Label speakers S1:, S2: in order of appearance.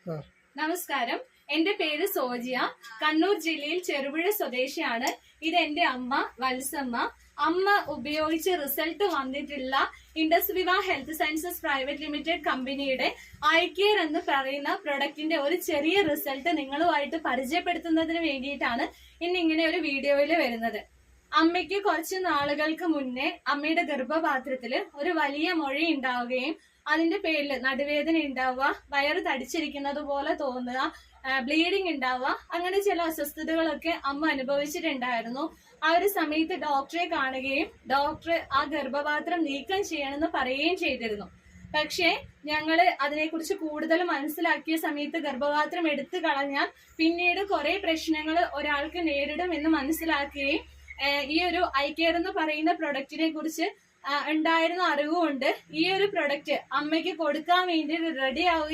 S1: നമസ്കാരം, എന്റെ പേര് സോജിയ. കണ്ണൂർ ജില്ലയിൽ ചെറുപുഴ സ്വദേശിയാണ്. ഇത് എന്റെ അമ്മ വത്സമ്മ. അമ്മ ഉപയോഗിച്ച് റിസൾട്ട് വന്നിട്ടുള്ള ഇൻഡസ്വിവ ഹെൽത്ത് സയൻസസ് പ്രൈവറ്റ് ലിമിറ്റഡ് കമ്പനിയുടെ ഐകെയർ എന്ന് പറയുന്ന പ്രൊഡക്റ്റിന്റെ ഒരു ചെറിയ റിസൾട്ട് നിങ്ങളുമായിട്ട് പരിചയപ്പെടുത്തുന്നതിന് വേണ്ടിയിട്ടാണ് ഇന്നിങ്ങനെ ഒരു വീഡിയോയിൽ വരുന്നത്. അമ്മയ്ക്ക് കുറച്ച് നാളുകൾക്ക് മുന്നേ അമ്മയുടെ ഗർഭപാത്രത്തില് ഒരു വലിയ മുഴ ഉണ്ടാവുകയും അതിന്റെ പേരിൽ നടുവേദന ഉണ്ടാവുക, വയറ് തടിച്ചിരിക്കുന്നത് പോലെ തോന്നുക, ബ്ലീഡിങ് ഉണ്ടാവുക, അങ്ങനെ ചില അസ്വസ്ഥതകളൊക്കെ അമ്മ അനുഭവിച്ചിട്ടുണ്ടായിരുന്നു. ആ ഒരു സമയത്ത് ഡോക്ടറെ കാണുകയും ഡോക്ടർ ആ ഗർഭപാത്രം നീക്കം ചെയ്യണമെന്ന് പറയുകയും ചെയ്തിരുന്നു. പക്ഷേ ഞങ്ങള് അതിനെക്കുറിച്ച് കൂടുതൽ മനസ്സിലാക്കിയ സമയത്ത് ഗർഭപാത്രം എടുത്തു കളഞ്ഞാൽ പിന്നീട് കുറെ പ്രശ്നങ്ങൾ ഒരാൾക്ക് നേരിടും എന്ന് മനസ്സിലാക്കുകയും ഈ ഒരു ഐകെയർ എന്ന് പറയുന്ന പ്രൊഡക്റ്റിനെ കുറിച്ച് ഉണ്ടായിരുന്ന അറിവുകൊണ്ട് ഈ ഒരു പ്രൊഡക്റ്റ് അമ്മയ്ക്ക് കൊടുക്കാൻ വേണ്ടി റെഡി ആവുകയും